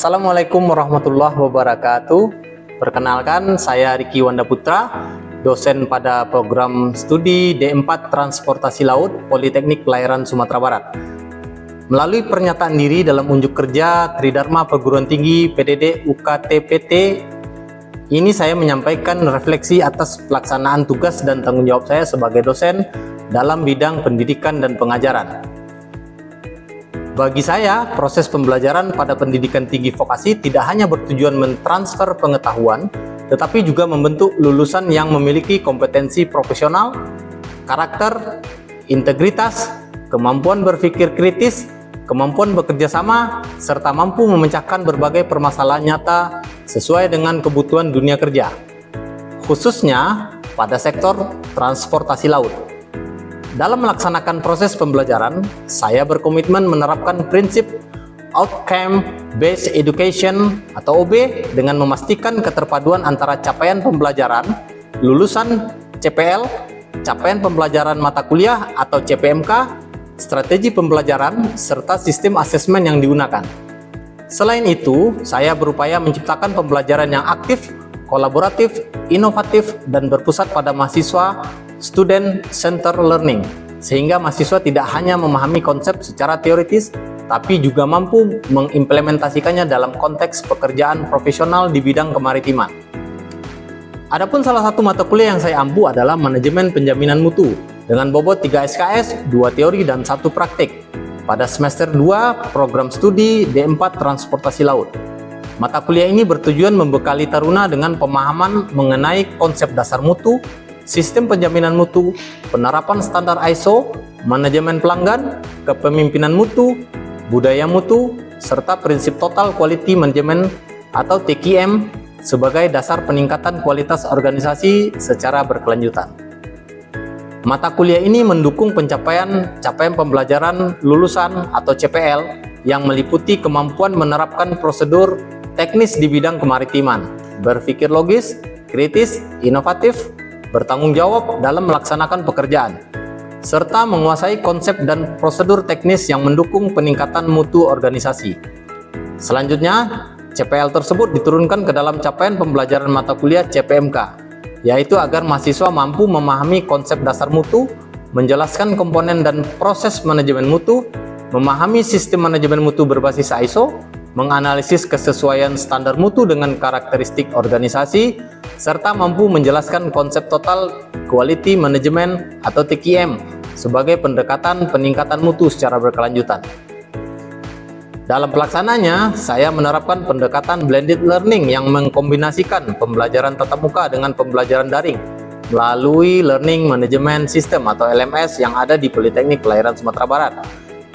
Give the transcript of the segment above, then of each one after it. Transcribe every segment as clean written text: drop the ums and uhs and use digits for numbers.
Assalamualaikum warahmatullahi wabarakatuh. Perkenalkan, saya Riki Wanda Putra, dosen pada program studi D4 Transportasi Laut Politeknik Pelayaran Sumatera Barat. Melalui pernyataan diri dalam unjuk kerja Tridharma Perguruan Tinggi PDD UKT-PT, ini saya menyampaikan refleksi atas pelaksanaan tugas dan tanggung jawab saya sebagai dosen dalam bidang pendidikan dan pengajaran. Bagi saya, proses pembelajaran pada pendidikan tinggi vokasi tidak hanya bertujuan mentransfer pengetahuan, tetapi juga membentuk lulusan yang memiliki kompetensi profesional, karakter, integritas, kemampuan berpikir kritis, kemampuan bekerja sama, serta mampu memecahkan berbagai permasalahan nyata sesuai dengan kebutuhan dunia kerja, khususnya pada sektor transportasi laut. Dalam melaksanakan proses pembelajaran, saya berkomitmen menerapkan prinsip Outcome Based Education atau OB dengan memastikan keterpaduan antara capaian pembelajaran lulusan CPL, capaian pembelajaran mata kuliah atau CPMK, strategi pembelajaran, serta sistem asesmen yang digunakan. Selain itu, saya berupaya menciptakan pembelajaran yang aktif, kolaboratif, inovatif, dan berpusat pada mahasiswa student center learning, sehingga mahasiswa tidak hanya memahami konsep secara teoritis, tapi juga mampu mengimplementasikannya dalam konteks pekerjaan profesional di bidang kemaritiman. Adapun salah satu mata kuliah yang saya ampu adalah manajemen penjaminan mutu dengan bobot 3 SKS, 2 teori dan 1 praktik pada semester 2 program studi D4 Transportasi Laut. Mata kuliah ini bertujuan membekali taruna dengan pemahaman mengenai konsep dasar mutu, sistem penjaminan mutu, penerapan standar ISO, manajemen pelanggan, kepemimpinan mutu, budaya mutu, serta prinsip Total Quality Management atau TQM sebagai dasar peningkatan kualitas organisasi secara berkelanjutan. Mata kuliah ini mendukung capaian pembelajaran lulusan atau CPL yang meliputi kemampuan menerapkan prosedur teknis di bidang kemaritiman, berpikir logis, kritis, inovatif, bertanggung jawab dalam melaksanakan pekerjaan, serta menguasai konsep dan prosedur teknis yang mendukung peningkatan mutu organisasi. Selanjutnya, CPL tersebut diturunkan ke dalam capaian pembelajaran mata kuliah CPMK, yaitu agar mahasiswa mampu memahami konsep dasar mutu, menjelaskan komponen dan proses manajemen mutu, memahami sistem manajemen mutu berbasis ISO, menganalisis kesesuaian standar mutu dengan karakteristik organisasi, serta mampu menjelaskan konsep Total Quality Management atau TQM sebagai pendekatan peningkatan mutu secara berkelanjutan. Dalam pelaksananya, saya menerapkan pendekatan blended learning yang mengkombinasikan pembelajaran tatap muka dengan pembelajaran daring melalui Learning Management System atau LMS yang ada di Politeknik Pelayaran Sumatera Barat.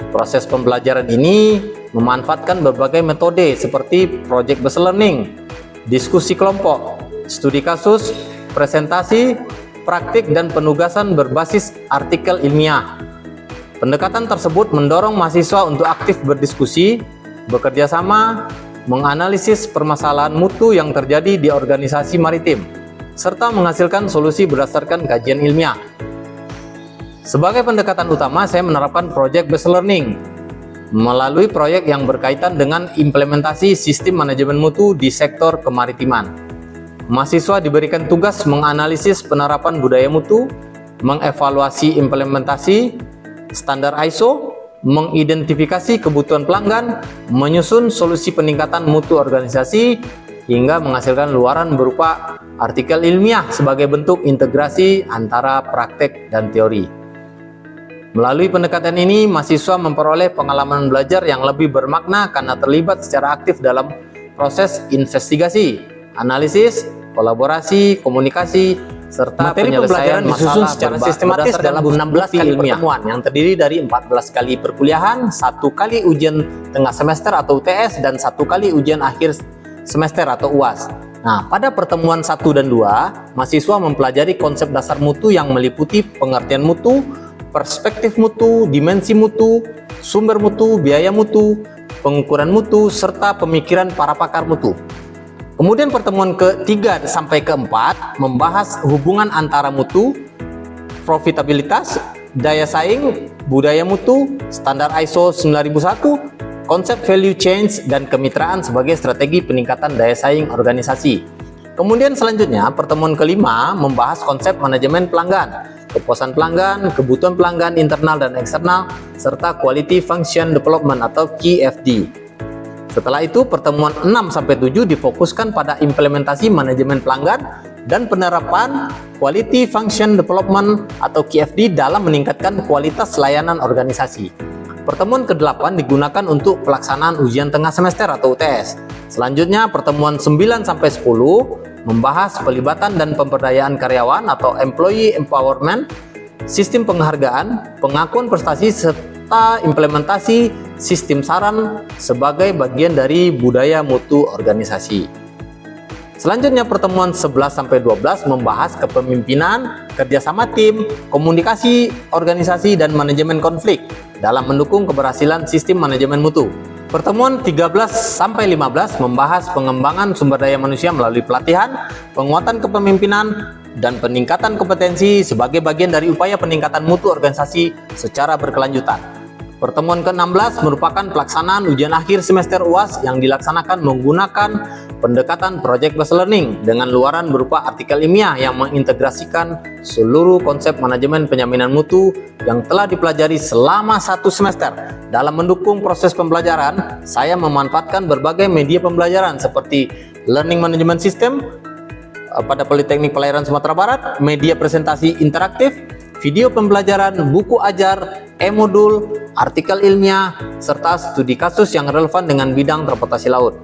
Proses pembelajaran ini memanfaatkan berbagai metode seperti project-based learning, diskusi kelompok, studi kasus, presentasi, praktik, dan penugasan berbasis artikel ilmiah. Pendekatan tersebut mendorong mahasiswa untuk aktif berdiskusi, bekerja sama, menganalisis permasalahan mutu yang terjadi di organisasi maritim, serta menghasilkan solusi berdasarkan kajian ilmiah. Sebagai pendekatan utama, saya menerapkan project-based learning melalui proyek yang berkaitan dengan implementasi sistem manajemen mutu di sektor kemaritiman. Mahasiswa diberikan tugas menganalisis penerapan budaya mutu, mengevaluasi implementasi standar ISO, mengidentifikasi kebutuhan pelanggan, menyusun solusi peningkatan mutu organisasi, hingga menghasilkan luaran berupa artikel ilmiah sebagai bentuk integrasi antara praktek dan teori. Melalui pendekatan ini, mahasiswa memperoleh pengalaman belajar yang lebih bermakna karena terlibat secara aktif dalam proses investigasi, analisis, kolaborasi, komunikasi, serta penyelesaian masalah secara sistematis dalam 16 kali pertemuan yang terdiri dari 14 kali perkuliahan, 1 kali ujian tengah semester atau UTS, dan 1 kali ujian akhir semester atau UAS. Nah, pada pertemuan 1 dan 2, mahasiswa mempelajari konsep dasar mutu yang meliputi pengertian mutu, perspektif mutu, dimensi mutu, sumber mutu, biaya mutu, pengukuran mutu, serta pemikiran para pakar mutu. Kemudian pertemuan ke-3 sampai ke-4 membahas hubungan antara mutu, profitabilitas, daya saing, budaya mutu, standar ISO 9001, konsep value change dan kemitraan sebagai strategi peningkatan daya saing organisasi. Kemudian selanjutnya, pertemuan kelima membahas konsep manajemen pelanggan, kepuasan pelanggan, kebutuhan pelanggan internal dan eksternal, serta Quality Function Development atau QFD. Setelah itu, pertemuan 6-7 difokuskan pada implementasi manajemen pelanggan dan penerapan Quality Function Development atau QFD dalam meningkatkan kualitas layanan organisasi. Pertemuan ke-8 digunakan untuk pelaksanaan ujian tengah semester atau UTS. Selanjutnya, pertemuan 9-10 membahas pelibatan dan pemberdayaan karyawan atau Employee Empowerment, sistem penghargaan, pengakuan prestasi, serta implementasi sistem saran sebagai bagian dari budaya mutu organisasi. Selanjutnya, pertemuan 11-12 membahas kepemimpinan, kerjasama tim, komunikasi organisasi, dan manajemen konflik dalam mendukung keberhasilan sistem manajemen mutu. Pertemuan 13-15 membahas pengembangan sumber daya manusia melalui pelatihan, penguatan kepemimpinan, dan peningkatan kompetensi sebagai bagian dari upaya peningkatan mutu organisasi secara berkelanjutan. Pertemuan ke-16 merupakan pelaksanaan ujian akhir semester UAS yang dilaksanakan menggunakan pendekatan Project Based Learning dengan luaran berupa artikel ilmiah yang mengintegrasikan seluruh konsep manajemen penjaminan mutu yang telah dipelajari selama 1 semester. Dalam mendukung proses pembelajaran, saya memanfaatkan berbagai media pembelajaran seperti Learning Management System pada Politeknik Pelayaran Sumatera Barat, media presentasi interaktif, video pembelajaran, buku ajar, e-modul, artikel ilmiah, serta studi kasus yang relevan dengan bidang transportasi laut.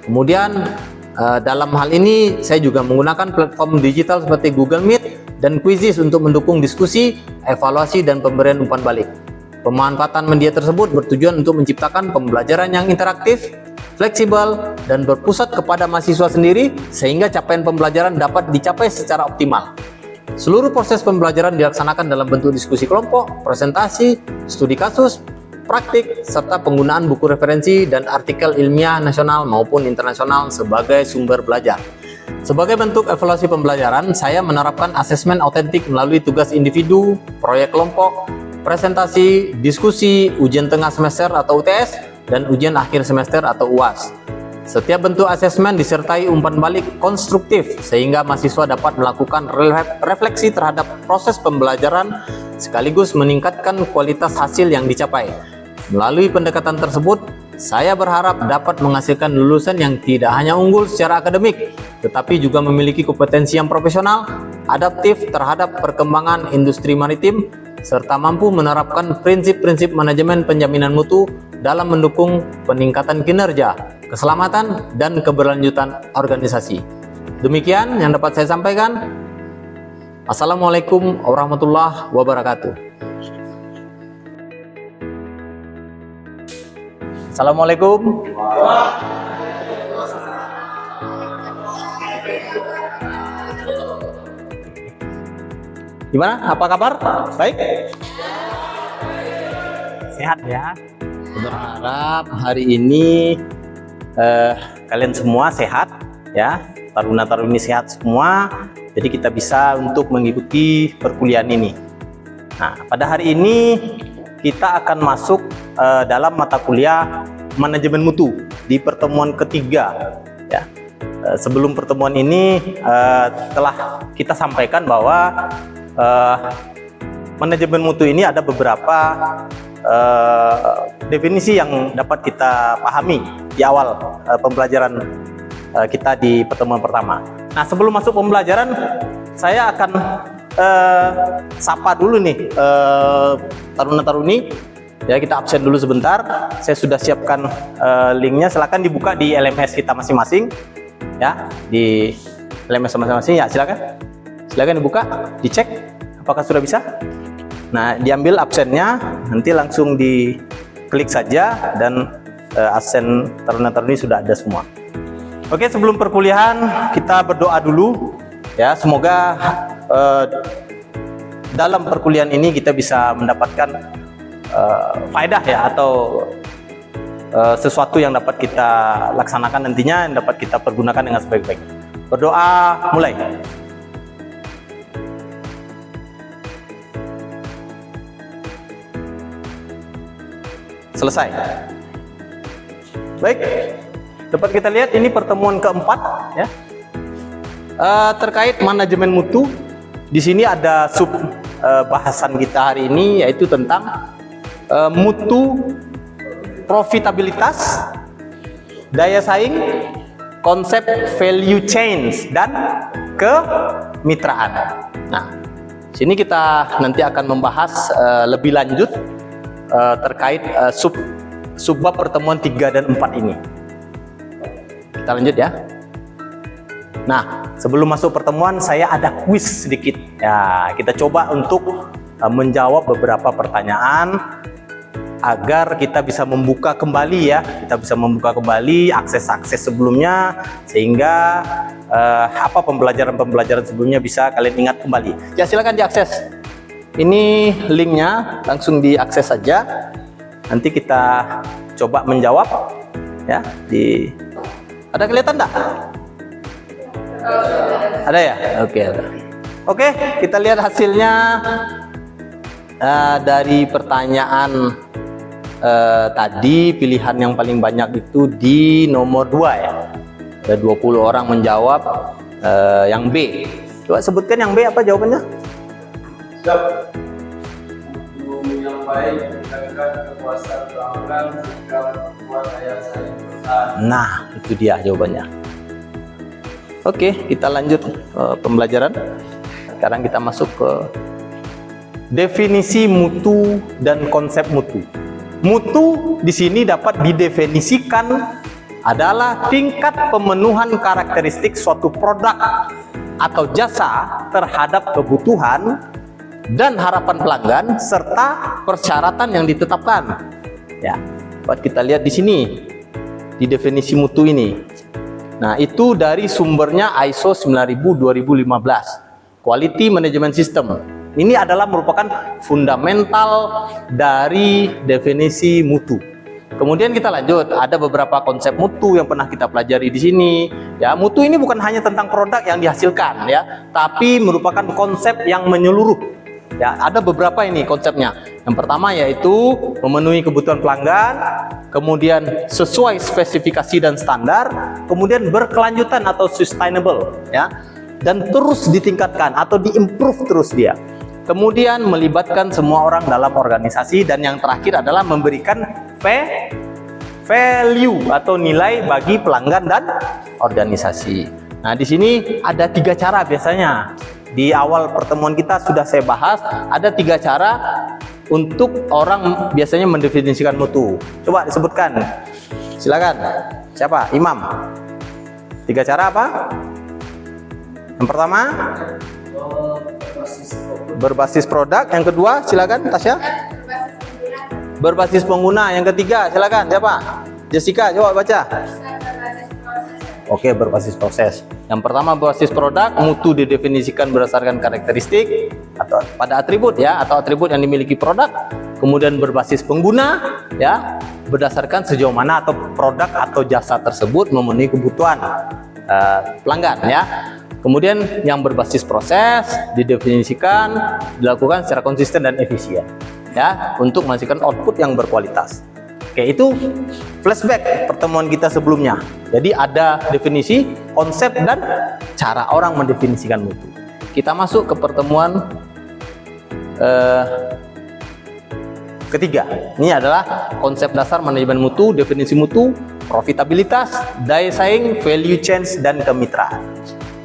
Kemudian dalam hal ini saya juga menggunakan platform digital seperti Google Meet dan Quizizz untuk mendukung diskusi, evaluasi, dan pemberian umpan balik. Pemanfaatan media tersebut bertujuan untuk menciptakan pembelajaran yang interaktif, fleksibel, dan berpusat kepada mahasiswa sendiri sehingga capaian pembelajaran dapat dicapai secara optimal. Seluruh proses pembelajaran dilaksanakan dalam bentuk diskusi kelompok, presentasi, studi kasus, praktik, serta penggunaan buku referensi dan artikel ilmiah nasional maupun internasional sebagai sumber belajar. Sebagai bentuk evaluasi pembelajaran, saya menerapkan asesmen autentik melalui tugas individu, proyek kelompok, presentasi, diskusi, ujian tengah semester atau UTS, dan ujian akhir semester atau UAS. Setiap bentuk asesmen disertai umpan balik konstruktif sehingga mahasiswa dapat melakukan refleksi terhadap proses pembelajaran sekaligus meningkatkan kualitas hasil yang dicapai. Melalui pendekatan tersebut, saya berharap dapat menghasilkan lulusan yang tidak hanya unggul secara akademik, tetapi juga memiliki kompetensi yang profesional, adaptif terhadap perkembangan industri maritim, serta mampu menerapkan prinsip-prinsip manajemen penjaminan mutu dalam mendukung peningkatan kinerja, keselamatan, dan keberlanjutan organisasi. Demikian yang dapat saya sampaikan. Assalamualaikum warahmatullahi wabarakatuh. Assalamualaikum. Gimana? Apa kabar? Baik? Sehat ya? Berharap hari ini kalian semua sehat ya, taruna-taruni sehat semua, jadi kita bisa untuk mengikuti perkuliahan ini. Nah, pada hari ini kita akan masuk dalam mata kuliah manajemen mutu di pertemuan ketiga ya. Sebelum pertemuan ini telah kita sampaikan bahwa manajemen mutu ini ada beberapa definisi yang dapat kita pahami di awal pembelajaran kita di pertemuan pertama. Nah, sebelum masuk pembelajaran, saya akan sapa dulu nih taruna-taruni. Ya, kita absen dulu sebentar. Saya sudah siapkan linknya. Silakan dibuka di LMS kita masing-masing. Ya, di LMS masing-masing. Ya, silakan dibuka, dicek apakah sudah bisa. Nah, diambil absennya, nanti langsung diklik saja dan absen taruna-taruni sudah ada semua. Oke, sebelum perkuliahan kita berdoa dulu ya, semoga dalam perkuliahan ini kita bisa mendapatkan faedah ya, atau sesuatu yang dapat kita laksanakan nantinya, yang dapat kita pergunakan dengan sebaik-baiknya. Berdoa, mulai. Selesai. Baik, dapat kita lihat ini pertemuan keempat ya. Terkait manajemen mutu. Di sini ada sub bahasan kita hari ini yaitu tentang mutu, profitabilitas, daya saing, konsep value chain dan kemitraan. Nah, sini kita nanti akan membahas lebih lanjut terkait subbab pertemuan 3 dan 4 ini. Kita lanjut ya. Nah, sebelum masuk pertemuan saya ada kuis sedikit. Ya, kita coba untuk menjawab beberapa pertanyaan agar kita bisa membuka kembali ya. Kita bisa membuka kembali akses-akses sebelumnya sehingga apa pembelajaran-pembelajaran sebelumnya bisa kalian ingat kembali. Ya, silakan diakses. Ini linknya, langsung diakses saja. Nanti kita coba menjawab ya. Ada kelihatan enggak? Ada ya? Oke, ada. Oke, kita lihat hasilnya dari pertanyaan tadi. Pilihan yang paling banyak itu di nomor 2 ya. Ada 20 orang menjawab yang B. Coba sebutkan yang B apa jawabannya? Siap. Yang baik meningkatkan kepuasan pelanggan sehingga membuat daya saing besar. Nah, itu dia jawabannya. Oke, kita lanjut pembelajaran. Sekarang kita masuk ke definisi mutu dan konsep mutu. Mutu di sini dapat didefinisikan adalah tingkat pemenuhan karakteristik suatu produk atau jasa terhadap kebutuhan dan harapan pelanggan serta persyaratan yang ditetapkan. Ya, buat kita lihat di sini di definisi mutu ini. Nah, itu dari sumbernya ISO 9000-2015, Quality Management System. Ini adalah merupakan fundamental dari definisi mutu. Kemudian kita lanjut, ada beberapa konsep mutu yang pernah kita pelajari di sini. Ya, mutu ini bukan hanya tentang produk yang dihasilkan ya, tapi merupakan konsep yang menyeluruh. Ya, ada beberapa ini konsepnya. Yang pertama yaitu memenuhi kebutuhan pelanggan, kemudian sesuai spesifikasi dan standar, kemudian berkelanjutan atau sustainable ya, dan terus ditingkatkan atau diimprove terus dia. Kemudian melibatkan semua orang dalam organisasi, dan yang terakhir adalah memberikan value atau nilai bagi pelanggan dan organisasi. Nah, di sini ada 3 cara biasanya. Di awal pertemuan kita sudah saya bahas, ada 3 cara untuk orang biasanya mendefinisikan mutu. Coba disebutkan. Silakan. Siapa? Imam. 3 cara apa? Yang pertama, berbasis produk. Yang kedua, silakan Tasya. Berbasis pengguna. Yang ketiga, silakan. Siapa? Jessica, coba baca. Oke, berbasis proses. Yang pertama berbasis produk, mutu didefinisikan berdasarkan karakteristik atau pada atribut ya, atau atribut yang dimiliki produk. Kemudian berbasis pengguna ya, berdasarkan sejauh mana atau produk atau jasa tersebut memenuhi kebutuhan pelanggan ya. Kemudian yang berbasis proses didefinisikan dilakukan secara konsisten dan efisien ya, untuk menghasilkan output yang berkualitas. Oke, itu flashback pertemuan kita sebelumnya. Jadi ada definisi, konsep, dan cara orang mendefinisikan mutu. Kita masuk ke pertemuan ketiga. Ini adalah konsep dasar manajemen mutu, definisi mutu, profitabilitas, daya saing, value chain, dan kemitraan.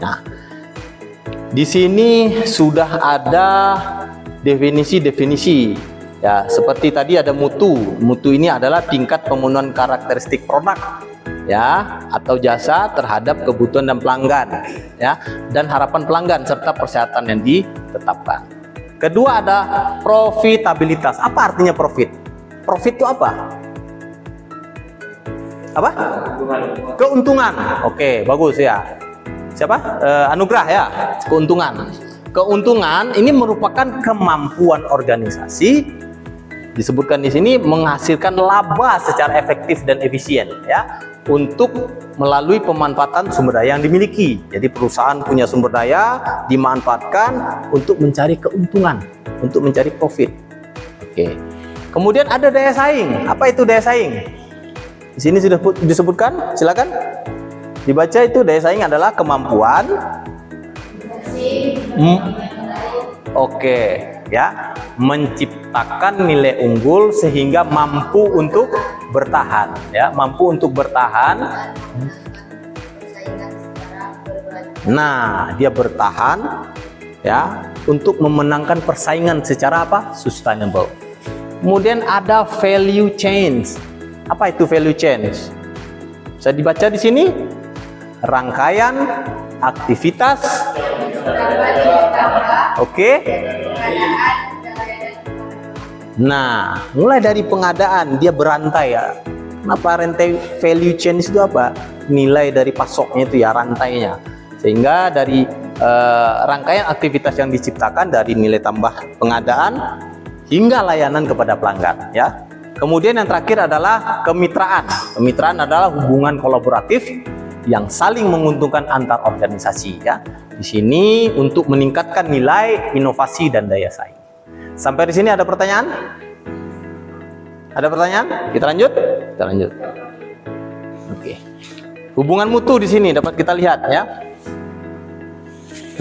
Nah, di sini sudah ada definisi-definisi. Ya, seperti tadi ada mutu. Mutu ini adalah tingkat pemenuhan karakteristik produk ya atau jasa terhadap kebutuhan dan pelanggan ya, dan harapan pelanggan serta persyaratan yang ditetapkan. Kedua ada profitabilitas. Apa artinya profit? Profit itu apa? Apa? Keuntungan. Oke, bagus ya. Siapa? Anugrah ya. Keuntungan. Keuntungan ini merupakan kemampuan organisasi, disebutkan di sini, menghasilkan laba secara efektif dan efisien ya, untuk melalui pemanfaatan sumber daya yang dimiliki. Jadi perusahaan punya sumber daya dimanfaatkan untuk mencari keuntungan, untuk mencari profit. Oke. Kemudian ada daya saing. Apa itu daya saing? Di sini sudah disebutkan, silakan dibaca. Itu daya saing adalah kemampuan. Oke, ya, menciptakan nilai unggul sehingga mampu untuk bertahan, ya, mampu untuk bertahan. Nah, dia bertahan, ya, untuk memenangkan persaingan secara apa? Sustainable. Kemudian ada value change. Apa itu value change? Bisa dibaca di sini. Rangkaian aktivitas. Oke. Nah, mulai dari pengadaan dia berantai ya. Kenapa rantai value chain itu apa? Nilai dari pasoknya itu ya, rantainya. Sehingga dari rangkaian aktivitas yang diciptakan dari nilai tambah pengadaan hingga layanan kepada pelanggan ya. Kemudian yang terakhir adalah kemitraan. Kemitraan adalah hubungan kolaboratif yang saling menguntungkan antar organisasi ya. Di sini untuk meningkatkan nilai, inovasi dan daya saing. Sampai di sini ada pertanyaan? Ada pertanyaan? Kita lanjut? Kita lanjut. Oke. Hubungan mutu di sini dapat kita lihat ya.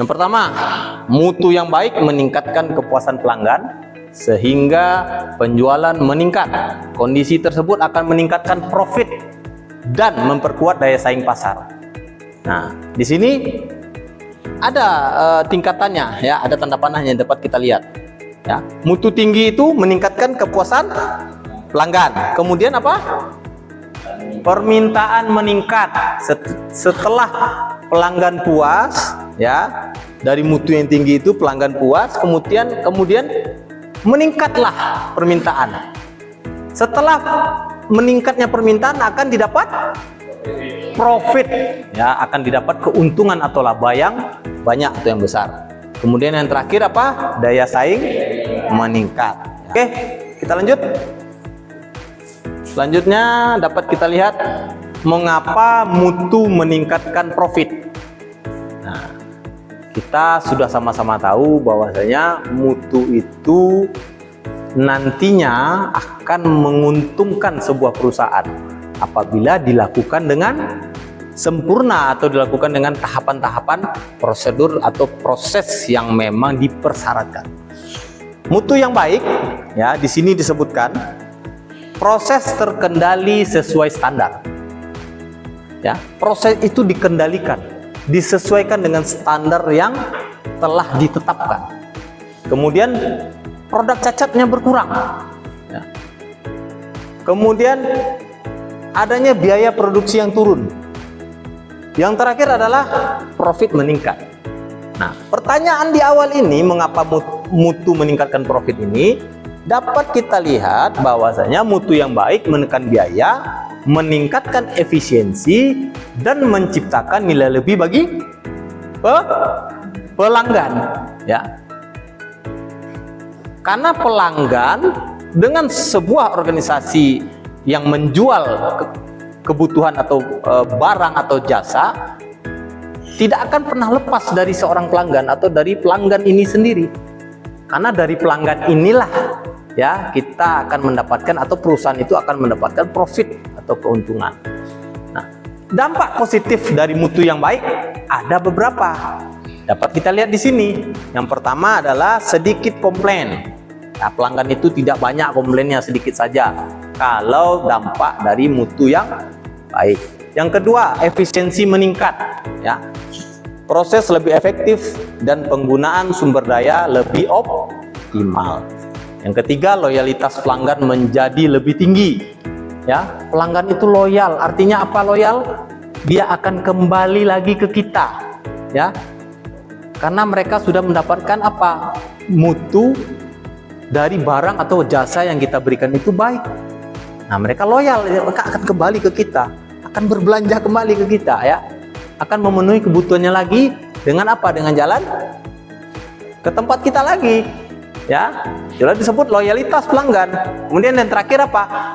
Yang pertama, mutu yang baik meningkatkan kepuasan pelanggan sehingga penjualan meningkat. Kondisi tersebut akan meningkatkan profit dan memperkuat daya saing pasar. Nah, di sini ada tingkatannya ya, ada tanda panah yang dapat kita lihat. Ya, mutu tinggi itu meningkatkan kepuasan pelanggan. Kemudian apa? Permintaan meningkat setelah pelanggan puas ya. Dari mutu yang tinggi itu pelanggan puas, kemudian meningkatlah permintaan. Setelah meningkatnya permintaan akan didapat profit ya, akan didapat keuntungan atau laba yang banyak atau yang besar. Kemudian yang terakhir apa? Daya saing meningkat. Oke, kita lanjut. Selanjutnya dapat kita lihat mengapa mutu meningkatkan profit. Nah, kita sudah sama-sama tahu bahwasanya mutu itu nantinya akan menguntungkan sebuah perusahaan apabila dilakukan dengan sempurna atau dilakukan dengan tahapan-tahapan prosedur atau proses yang memang dipersyaratkan. Mutu yang baik ya, di sini disebutkan proses terkendali sesuai standar. Ya, proses itu dikendalikan, disesuaikan dengan standar yang telah ditetapkan. Kemudian produk cacatnya berkurang. Ya. Kemudian adanya biaya produksi yang turun. Yang terakhir adalah profit meningkat. Nah, pertanyaan di awal ini mengapa mutu meningkatkan profit ini dapat kita lihat bahwasanya mutu yang baik menekan biaya, meningkatkan efisiensi dan menciptakan nilai lebih bagi pelanggan ya. Karena pelanggan dengan sebuah organisasi yang menjual kebutuhan atau barang atau jasa tidak akan pernah lepas dari seorang pelanggan atau dari pelanggan ini sendiri. Karena dari pelanggan inilah ya kita akan mendapatkan atau perusahaan itu akan mendapatkan profit atau keuntungan. Nah, dampak positif dari mutu yang baik ada beberapa. Dapat kita lihat di sini. Yang pertama adalah sedikit komplain. Nah, pelanggan itu tidak banyak komplainnya, sedikit saja. Kalau dampak dari mutu yang baik. Yang kedua, efisiensi meningkat. Ya, proses lebih efektif dan penggunaan sumber daya lebih optimal. Yang ketiga, loyalitas pelanggan menjadi lebih tinggi. Ya, pelanggan itu loyal. Artinya apa loyal? Dia akan kembali lagi ke kita. Ya, karena mereka sudah mendapatkan apa? Mutu dari barang atau jasa yang kita berikan itu baik. Nah, mereka loyal, mereka akan kembali ke kita, akan berbelanja kembali ke kita ya. Akan memenuhi kebutuhannya lagi dengan apa? Dengan jalan ke tempat kita lagi. Ya. Jadi disebut loyalitas pelanggan. Kemudian yang terakhir apa?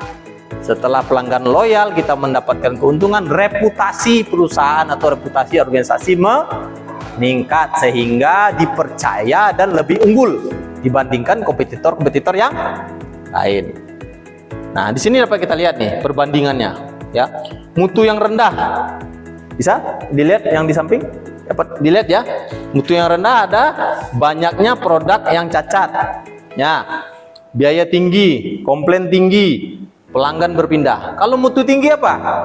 Setelah pelanggan loyal, kita mendapatkan keuntungan, reputasi perusahaan atau reputasi organisasi meningkat sehingga dipercaya dan lebih unggul dibandingkan kompetitor-kompetitor yang lain. Nah, di sini dapat kita lihat nih perbandingannya. ya. Mutu yang rendah, bisa dilihat yang di samping, dapat dilihat ya. Mutu yang rendah ada banyaknya produk yang cacat, ya. Biaya tinggi, komplain tinggi, pelanggan berpindah. Kalau mutu tinggi apa?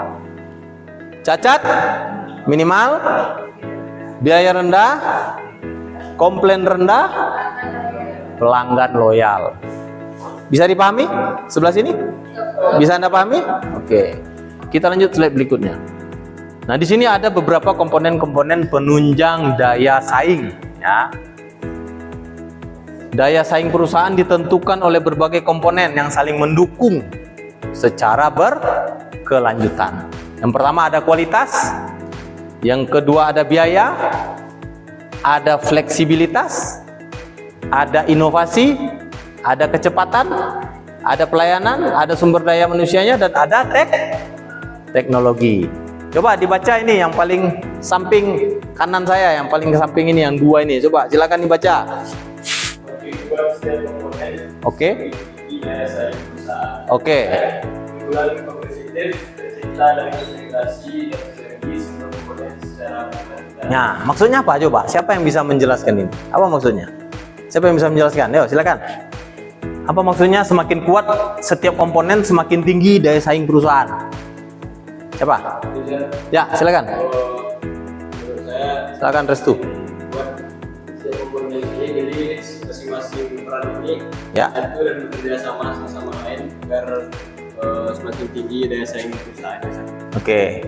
Cacat minimal, biaya rendah, komplain rendah, pelanggan loyal. Bisa dipahami sebelah sini? Bisa Anda pahami? Oke. Kita lanjut slide berikutnya. Nah, di sini ada beberapa komponen-komponen penunjang daya saing, ya. Daya saing perusahaan ditentukan oleh berbagai komponen yang saling mendukung secara berkelanjutan. Yang pertama ada kualitas, yang kedua ada biaya, ada fleksibilitas, ada inovasi, ada kecepatan, ada pelayanan, ada sumber daya manusianya, dan ada teknologi. Coba dibaca ini yang paling samping kanan saya, yang paling samping ini, yang dua ini. Coba silakan dibaca. Oke. Oke. Keunggulan kompetitif tercipta dari integrasi dan sinergi semua komponen secara berkelanjutan. Nah, maksudnya apa coba? Siapa yang bisa menjelaskan ini? Apa maksudnya? Siapa yang bisa menjelaskan? Ayo, silakan. Apa maksudnya semakin kuat setiap komponen semakin tinggi daya saing perusahaan? Siapa? Ya, silakan. Menurut saya, Silakan Restu. buat setiap komponen ini, jadi masing-masing peran ini Ya. satu dan bekerja sama lain agar semakin tinggi daya saing perusahaan. Oke.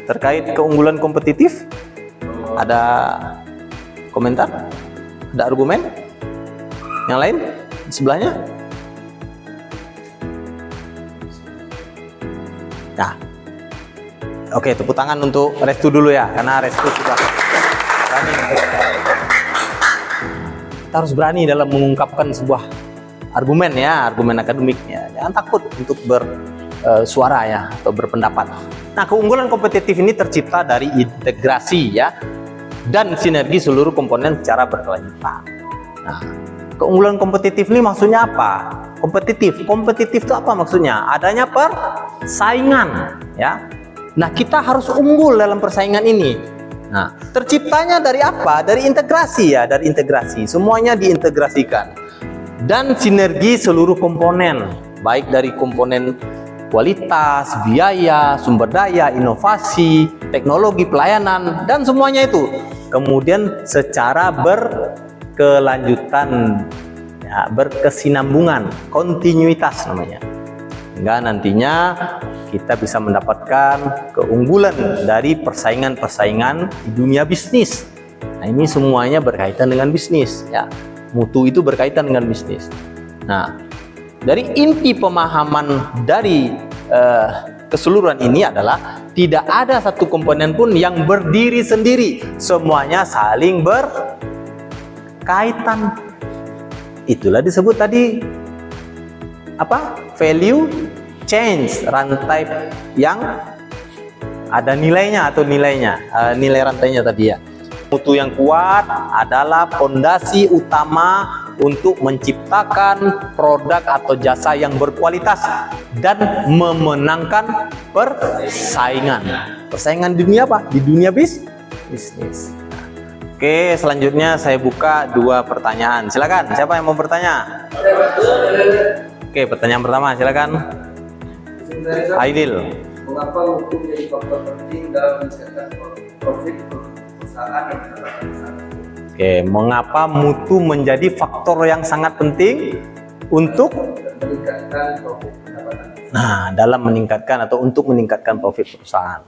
Terkait keunggulan kompetitif, ada komentar? Ada argumen? Yang lain? Di sebelahnya? Nah. Oke, tepuk tangan untuk Restu dulu ya, karena Restu sudah berani. Kita harus berani dalam mengungkapkan sebuah argumen ya, argumen akademiknya. Jangan takut untuk bersuara ya, atau berpendapat. Nah, keunggulan kompetitif ini tercipta dari integrasi ya, dan sinergi seluruh komponen secara berkelanjutan. Nah, keunggulan kompetitif ini maksudnya apa? Kompetitif itu apa maksudnya? Adanya persaingan ya. Nah, kita harus unggul dalam persaingan ini. Nah, terciptanya dari apa? Dari integrasi ya, dari integrasi. Semuanya diintegrasikan. Dan sinergi seluruh komponen, baik dari komponen kualitas, biaya, sumber daya, inovasi, teknologi, pelayanan, dan semuanya itu. Kemudian secara berkelanjutan, ya, berkesinambungan, kontinuitas namanya. Hingga nantinya kita bisa mendapatkan keunggulan dari persaingan-persaingan di dunia bisnis. Nah, ini semuanya berkaitan dengan bisnis ya. Mutu itu berkaitan dengan bisnis. Nah, dari inti pemahaman dari keseluruhan ini adalah tidak ada satu komponen pun yang berdiri sendiri. Semuanya saling berkaitan. Itulah disebut tadi apa? Value change, rantai yang ada nilainya atau nilai rantainya tadi ya. Mutu yang kuat adalah fondasi utama untuk menciptakan produk atau jasa yang berkualitas dan memenangkan persaingan. Persaingan di dunia apa? Di dunia bisnis. Oke, selanjutnya saya buka 2 pertanyaan. Silakan, siapa yang mau bertanya? Oke, pertanyaan pertama, silakan. Aidil. Mengapa mutu menjadi faktor penting dalam meningkatkan profit perusahaan dan pendapatan? Oke, mengapa mutu menjadi faktor yang sangat penting untuk meningkatkan profit pendapatan? Nah, dalam meningkatkan atau untuk meningkatkan profit perusahaan.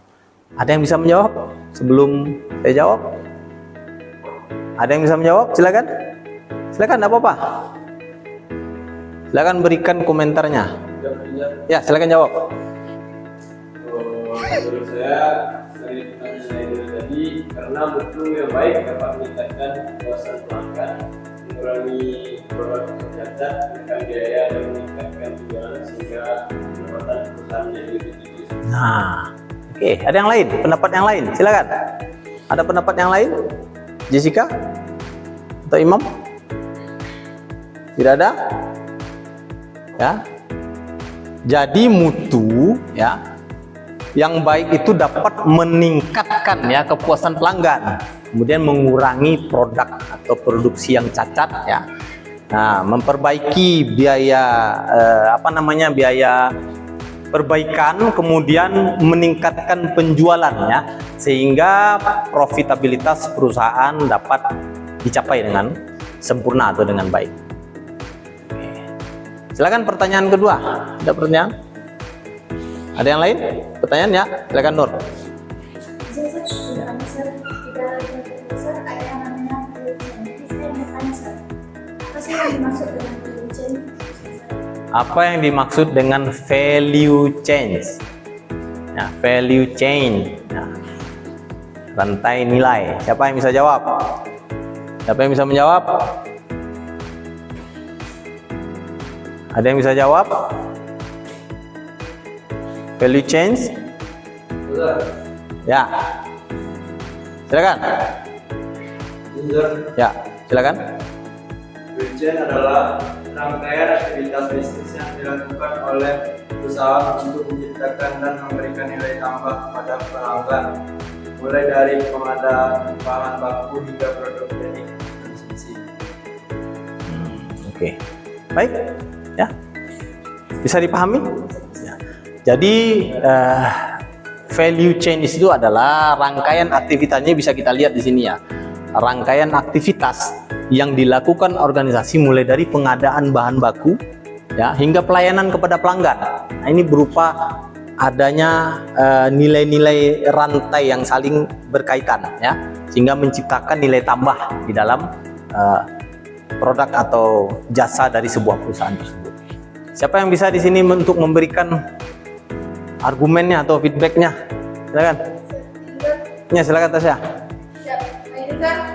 Ada yang bisa menjawab sebelum saya jawab? Ada yang bisa menjawab? Silakan. Silakan, enggak apa-apa. Silakan berikan komentarnya. Ya, silakan jawab. Menurut saya dari pertanyaan tadi, karena mutu yang baik dapat meningkatkan kepuasan pelanggan, mengurangi produk cacat, menekan biaya dan meningkatkan penjualan sehingga pendapatan perusahaan menjadi lebih tinggi. Nah, oke, ada yang lain? Pendapat yang lain? Silakan. Ada pendapat yang lain? Jessica atau Imam? Tidak ada? Ya. Jadi mutu ya yang baik itu dapat meningkatkan ya kepuasan pelanggan, kemudian mengurangi produk atau produksi yang cacat ya. Nah, memperbaiki biaya biaya perbaikan, kemudian meningkatkan penjualan ya, sehingga profitabilitas perusahaan dapat dicapai dengan sempurna atau dengan baik. Oke. Silakan pertanyaan kedua. Ada pertanyaan? Ada yang lain? Pertanyaan ya? Silakan Nur. Ada yang namanya value chain. Saya mau tanya, Sir. Apa sih yang dimaksud dengan value chain? Apa yang dimaksud dengan value chain? Ya, value chain. Ya. Rantai nilai. Siapa yang bisa jawab? Siapa yang bisa menjawab? Ada yang bisa jawab? Value chain? Ya. Silakan. Ya, silakan. Value chain adalah rangkaian aktivitas bisnis yang dilakukan oleh perusahaan untuk menciptakan dan memberikan nilai tambah kepada pelanggan, mulai dari pengadaan bahan baku hingga produk jadi konsumsi. Oke, baik, ya, bisa dipahami. Ya. Jadi value chain itu adalah rangkaian aktivitasnya, bisa kita lihat di sini ya, rangkaian aktivitas yang dilakukan organisasi mulai dari pengadaan bahan baku ya hingga pelayanan kepada pelanggan. Nah, ini berupa adanya nilai-nilai rantai yang saling berkaitan ya, sehingga menciptakan nilai tambah di dalam produk atau jasa dari sebuah perusahaan tersebut. Siapa yang bisa di sini untuk memberikan argumennya atau feedbacknya? Silakan. Ya, silakan Tasya.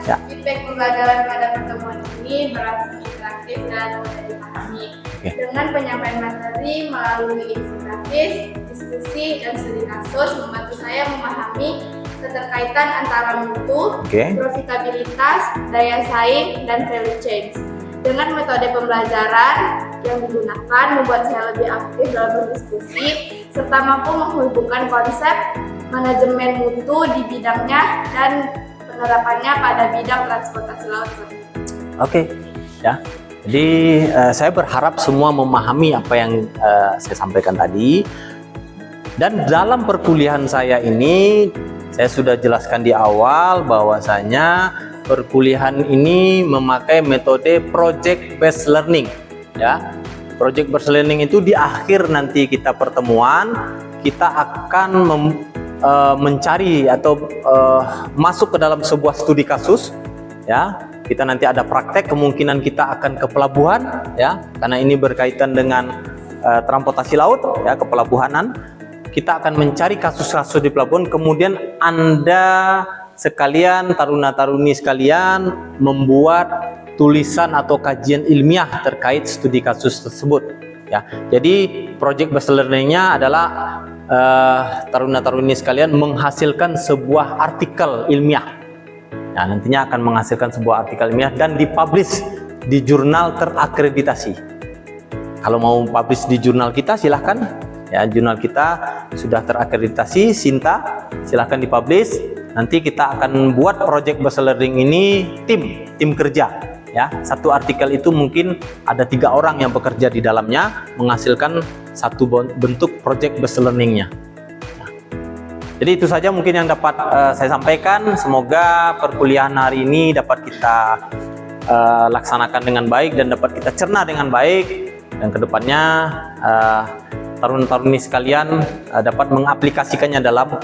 Ya. Feedback pembelajaran pada pertemuan ini berlangsung interaktif dan mudah dipahami. Dengan penyampaian materi melalui infografis, diskusi, dan studi kasus membantu saya memahami keterkaitan antara mutu, profitabilitas, daya saing, dan value chain. Dengan metode pembelajaran yang digunakan membuat saya lebih aktif dalam berdiskusi serta mampu menghubungkan konsep manajemen mutu di bidangnya dan penerapannya pada bidang transportasi laut. Oke, ya. Jadi saya berharap semua memahami apa yang saya sampaikan tadi. Dan dalam perkuliahan saya ini, saya sudah jelaskan di awal bahwasanya perkuliahan ini memakai metode project based learning. Ya, project based learning itu di akhir nanti kita pertemuan, kita akan mencari atau masuk ke dalam sebuah studi kasus ya. Kita nanti ada praktek, kemungkinan kita akan ke pelabuhan ya, karena ini berkaitan dengan transportasi laut ya, kepelabuhanan. Kita akan mencari kasus-kasus di pelabuhan, kemudian Anda sekalian, taruna-taruni sekalian, membuat tulisan atau kajian ilmiah terkait studi kasus tersebut ya. Jadi project based learning-nya adalah taruna-taruni sekalian menghasilkan sebuah artikel ilmiah. Nah, nantinya akan menghasilkan sebuah artikel ilmiah dan dipublish di jurnal terakreditasi. Kalau mau publish di jurnal kita silahkan ya, jurnal kita sudah terakreditasi Sinta, silahkan dipublish. Nanti kita akan buat project based learning ini tim kerja ya. Satu artikel itu mungkin ada 3 orang yang bekerja di dalamnya menghasilkan satu bentuk project based learning-nya. Jadi itu saja mungkin yang dapat saya sampaikan. Semoga perkuliahan hari ini dapat kita laksanakan dengan baik dan dapat kita cerna dengan baik, dan kedepannya taruna-taruni sekalian dapat mengaplikasikannya dalam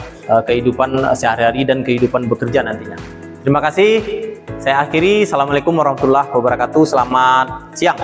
kehidupan sehari-hari dan kehidupan bekerja nantinya. Terima kasih. Saya akhiri. Assalamualaikum warahmatullahi wabarakatuh. Selamat siang.